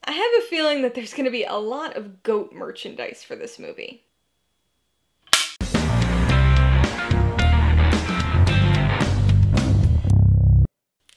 I have a feeling that there's going to be a lot of goat merchandise for this movie.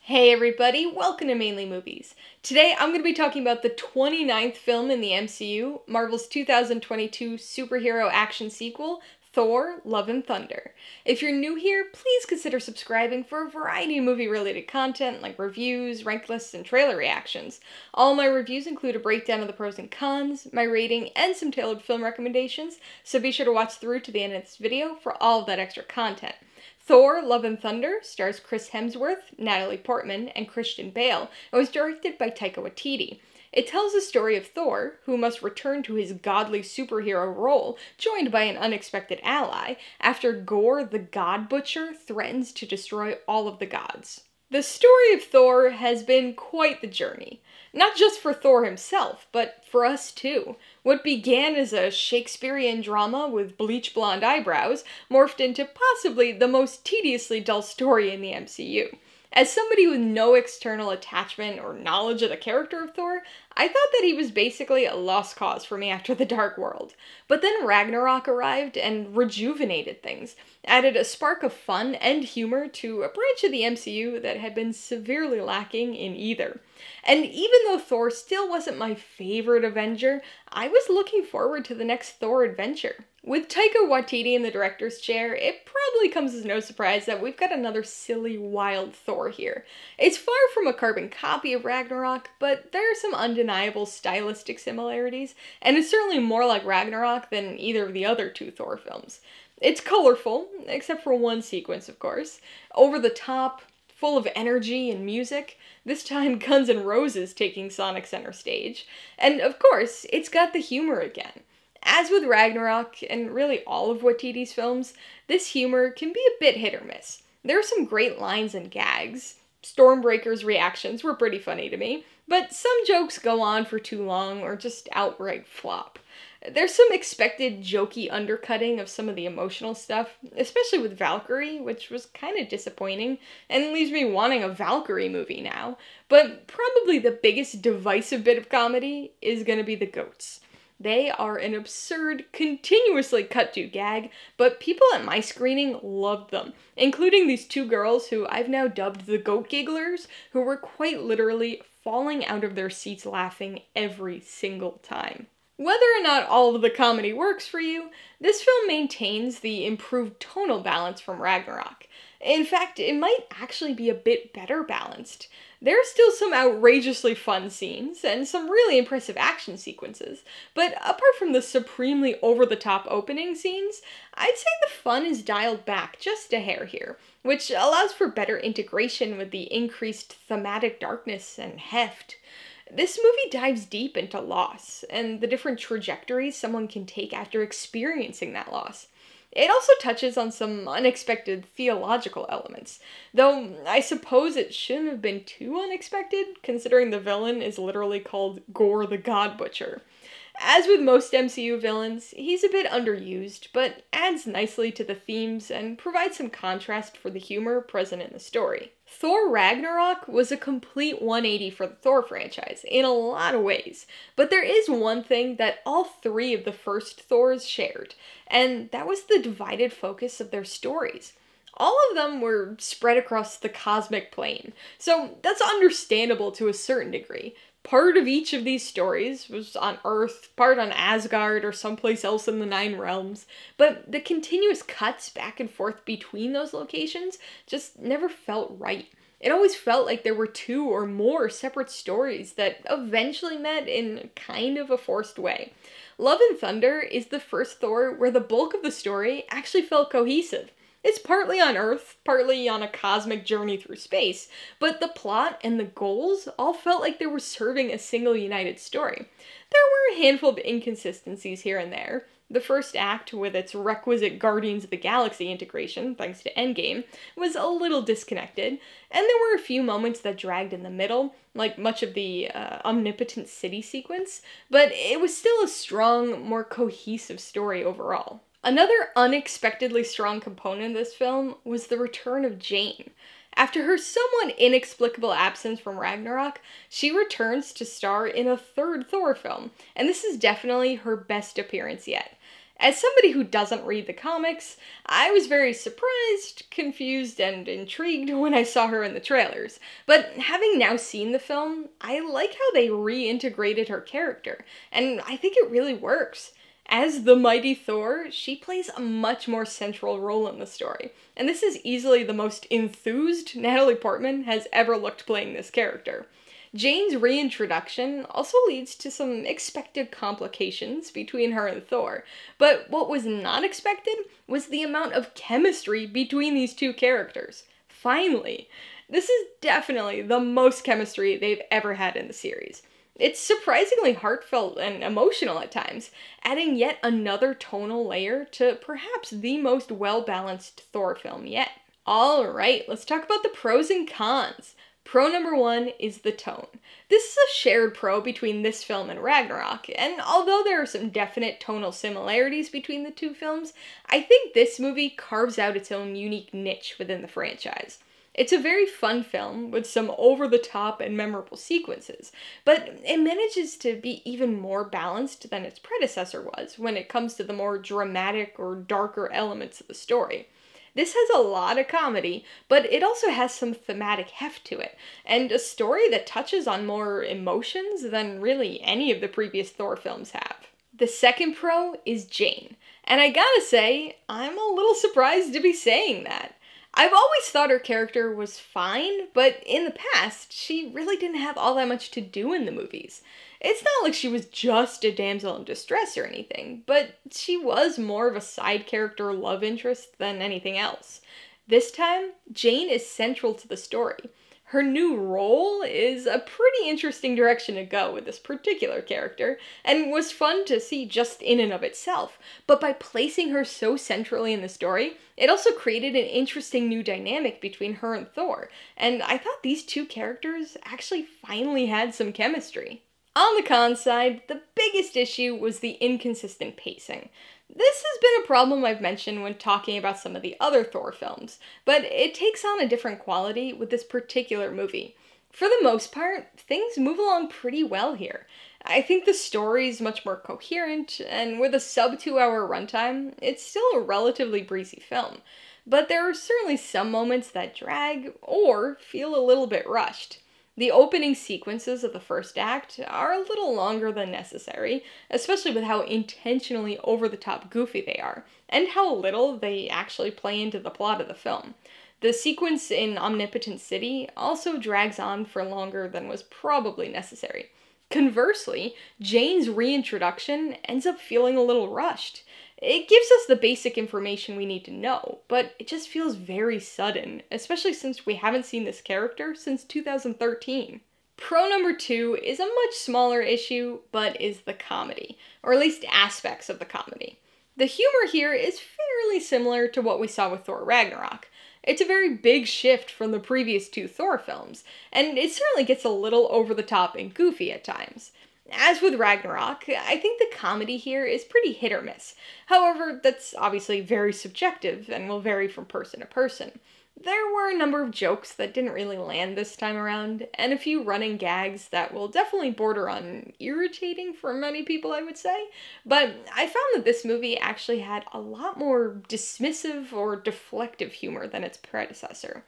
Hey everybody, welcome to Mainly Movies. Today I'm going to be talking about the 29th film in the MCU, Marvel's 2022 superhero action sequel, Thor: Love and Thunder. If you're new here, please consider subscribing for a variety of movie-related content like reviews, rank lists, and trailer reactions. All my reviews include a breakdown of the pros and cons, my rating, and some tailored film recommendations, so be sure to watch through to the end of this video for all of that extra content. Thor: Love and Thunder stars Chris Hemsworth, Natalie Portman, and Christian Bale, and was directed by Taika Waititi. It tells the story of Thor, who must return to his godly superhero role, joined by an unexpected ally, after Gorr the God Butcher threatens to destroy all of the gods. The story of Thor has been quite the journey. Not just for Thor himself, but for us too. What began as a Shakespearean drama with bleach blonde eyebrows morphed into possibly the most tediously dull story in the MCU. As somebody with no external attachment or knowledge of the character of Thor, I thought that he was basically a lost cause for me after the Dark World. But then Ragnarok arrived and rejuvenated things, added a spark of fun and humor to a branch of the MCU that had been severely lacking in either. And even though Thor still wasn't my favorite Avenger, I was looking forward to the next Thor adventure. With Taika Waititi in the director's chair, it probably comes as no surprise that we've got another silly, wild Thor here. It's far from a carbon copy of Ragnarok, but there are some undeniable stylistic similarities, and it's certainly more like Ragnarok than either of the other two Thor films. It's colorful, except for one sequence, of course, over the top, full of energy and music, this time Guns N' Roses taking Sonic center stage, and of course, it's got the humor again. As with Ragnarok, and really all of Waititi's films, this humor can be a bit hit or miss. There are some great lines and gags. Stormbreaker's reactions were pretty funny to me, but some jokes go on for too long or just outright flop. There's some expected jokey undercutting of some of the emotional stuff, especially with Valkyrie, which was kind of disappointing, and leaves me wanting a Valkyrie movie now. But probably the biggest divisive bit of comedy is gonna be the goats. They are an absurd, continuously cut-to gag, but people at my screening loved them, including these two girls who I've now dubbed the Goat Gigglers, who were quite literally falling out of their seats laughing every single time. Whether or not all of the comedy works for you, this film maintains the improved tonal balance from Ragnarok. In fact, it might actually be a bit better balanced. There are still some outrageously fun scenes, and some really impressive action sequences, but apart from the supremely over-the-top opening scenes, I'd say the fun is dialed back just a hair here, which allows for better integration with the increased thematic darkness and heft. This movie dives deep into loss, and the different trajectories someone can take after experiencing that loss. It also touches on some unexpected theological elements, though I suppose it shouldn't have been too unexpected, considering the villain is literally called Gorr the God Butcher. As with most MCU villains, he's a bit underused, but adds nicely to the themes and provides some contrast for the humor present in the story. Thor Ragnarok was a complete 180 for the Thor franchise, in a lot of ways, but there is one thing that all three of the first Thors shared, and that was the divided focus of their stories. All of them were spread across the cosmic plane, so that's understandable to a certain degree. Part of each of these stories was on Earth, part on Asgard, or someplace else in the Nine Realms, but the continuous cuts back and forth between those locations just never felt right. It always felt like there were two or more separate stories that eventually met in kind of a forced way. Love and Thunder is the first Thor where the bulk of the story actually felt cohesive. It's partly on Earth, partly on a cosmic journey through space, but the plot and the goals all felt like they were serving a single united story. There were a handful of inconsistencies here and there. The first act, with its requisite Guardians of the Galaxy integration, thanks to Endgame, was a little disconnected, and there were a few moments that dragged in the middle, like much of the omnipotent city sequence, but it was still a strong, more cohesive story overall. Another unexpectedly strong component of this film was the return of Jane. After her somewhat inexplicable absence from Ragnarok, she returns to star in a third Thor film, and this is definitely her best appearance yet. As somebody who doesn't read the comics, I was very surprised, confused, and intrigued when I saw her in the trailers. But having now seen the film, I like how they reintegrated her character, and I think it really works. As the mighty Thor, she plays a much more central role in the story, and this is easily the most enthused Natalie Portman has ever looked playing this character. Jane's reintroduction also leads to some expected complications between her and Thor, but what was not expected was the amount of chemistry between these two characters. Finally! This is definitely the most chemistry they've ever had in the series. It's surprisingly heartfelt and emotional at times, adding yet another tonal layer to perhaps the most well-balanced Thor film yet. Alright, let's talk about the pros and cons. Pro number one is the tone. This is a shared pro between this film and Ragnarok, and although there are some definite tonal similarities between the two films, I think this movie carves out its own unique niche within the franchise. It's a very fun film with some over-the-top and memorable sequences, but it manages to be even more balanced than its predecessor was when it comes to the more dramatic or darker elements of the story. This has a lot of comedy, but it also has some thematic heft to it, and a story that touches on more emotions than really any of the previous Thor films have. The second pro is Jane, and I gotta say, I'm a little surprised to be saying that. I've always thought her character was fine, but in the past, she really didn't have all that much to do in the movies. It's not like she was just a damsel in distress or anything, but she was more of a side character love interest than anything else. This time, Jane is central to the story. Her new role is a pretty interesting direction to go with this particular character, and was fun to see just in and of itself, but by placing her so centrally in the story, it also created an interesting new dynamic between her and Thor, and I thought these two characters actually finally had some chemistry. On the con side, the biggest issue was the inconsistent pacing. This has been a problem I've mentioned when talking about some of the other Thor films, but it takes on a different quality with this particular movie. For the most part, things move along pretty well here. I think the story's much more coherent, and with a sub 2-hour runtime, it's still a relatively breezy film. But there are certainly some moments that drag, or feel a little bit rushed. The opening sequences of the first act are a little longer than necessary, especially with how intentionally over-the-top goofy they are, and how little they actually play into the plot of the film. The sequence in Omnipotent City also drags on for longer than was probably necessary. Conversely, Jane's reintroduction ends up feeling a little rushed. It gives us the basic information we need to know, but it just feels very sudden, especially since we haven't seen this character since 2013. Pro number two is a much smaller issue, but is the comedy, or at least aspects of the comedy. The humor here is fairly similar to what we saw with Thor Ragnarok. It's a very big shift from the previous two Thor films, and it certainly gets a little over the top and goofy at times. As with Ragnarok, I think the comedy here is pretty hit or miss. However, that's obviously very subjective and will vary from person to person. There were a number of jokes that didn't really land this time around, and a few running gags that will definitely border on irritating for many people, I would say. But I found that this movie actually had a lot more dismissive or deflective humor than its predecessor.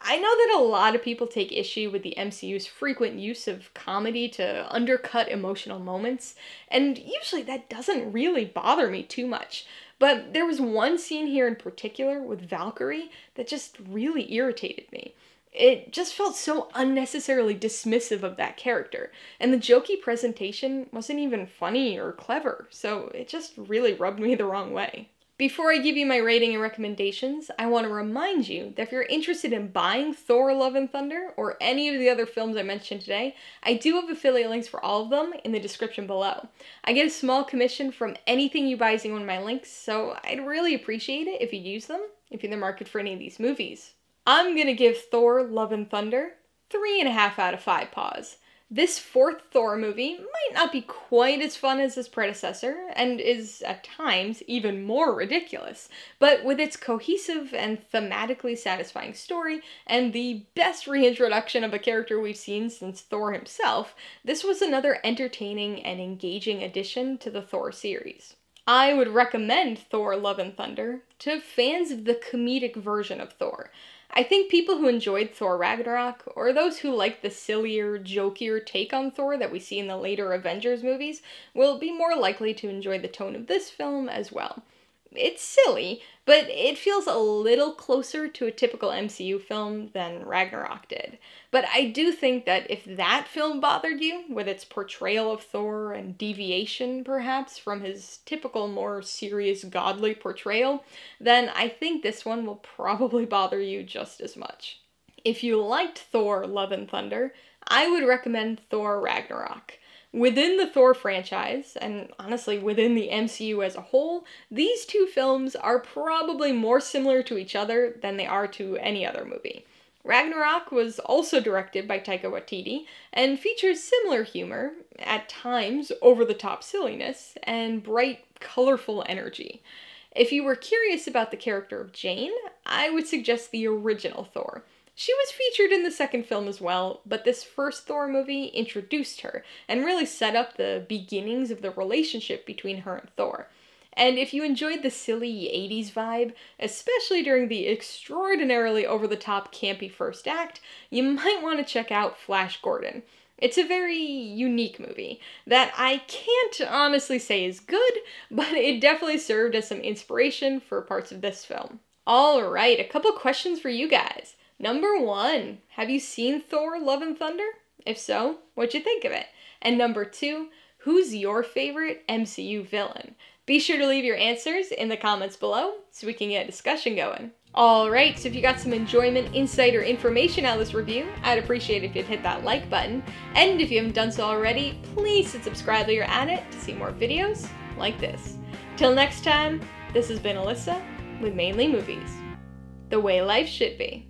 I know that a lot of people take issue with the MCU's frequent use of comedy to undercut emotional moments, and usually that doesn't really bother me too much. But there was one scene here in particular with Valkyrie that just really irritated me. It just felt so unnecessarily dismissive of that character, and the jokey presentation wasn't even funny or clever, so it just really rubbed me the wrong way. Before I give you my rating and recommendations, I want to remind you that if you're interested in buying Thor Love and Thunder or any of the other films I mentioned today, I do have affiliate links for all of them in the description below. I get a small commission from anything you buy using one of my links, so I'd really appreciate it if you use them, if you're in the market for any of these movies. I'm gonna give Thor Love and Thunder 3.5 out of 5 paws. This fourth Thor movie might not be quite as fun as his predecessor, and is, at times, even more ridiculous, but with its cohesive and thematically satisfying story, and the best reintroduction of a character we've seen since Thor himself, this was another entertaining and engaging addition to the Thor series. I would recommend Thor: Love and Thunder to fans of the comedic version of Thor. I think people who enjoyed Thor Ragnarok, or those who like the sillier, jokier take on Thor that we see in the later Avengers movies, will be more likely to enjoy the tone of this film as well. It's silly, but it feels a little closer to a typical MCU film than Ragnarok did. But I do think that if that film bothered you, with its portrayal of Thor and deviation, perhaps, from his typical more serious, godly portrayal, then I think this one will probably bother you just as much. If you liked Thor: Love and Thunder, I would recommend Thor Ragnarok. Within the Thor franchise, and honestly within the MCU as a whole, these two films are probably more similar to each other than they are to any other movie. Ragnarok was also directed by Taika Waititi, and features similar humor, at times over-the-top silliness, and bright, colorful energy. If you were curious about the character of Jane, I would suggest the original Thor. She was featured in the second film as well, but this first Thor movie introduced her and really set up the beginnings of the relationship between her and Thor. And if you enjoyed the silly 80s vibe, especially during the extraordinarily over-the-top campy first act, you might want to check out Flash Gordon. It's a very unique movie that I can't honestly say is good, but it definitely served as some inspiration for parts of this film. Alright, a couple questions for you guys. Number 1, have you seen Thor: Love and Thunder? If so, what'd you think of it? And number 2, who's your favorite MCU villain? Be sure to leave your answers in the comments below so we can get a discussion going. Alright, so if you got some enjoyment, insight, or information out of this review, I'd appreciate it if you'd hit that like button. And if you haven't done so already, please hit subscribe while you're at it to see more videos like this. Till next time, this has been Alyssa with Mainly Movies. The way life should be.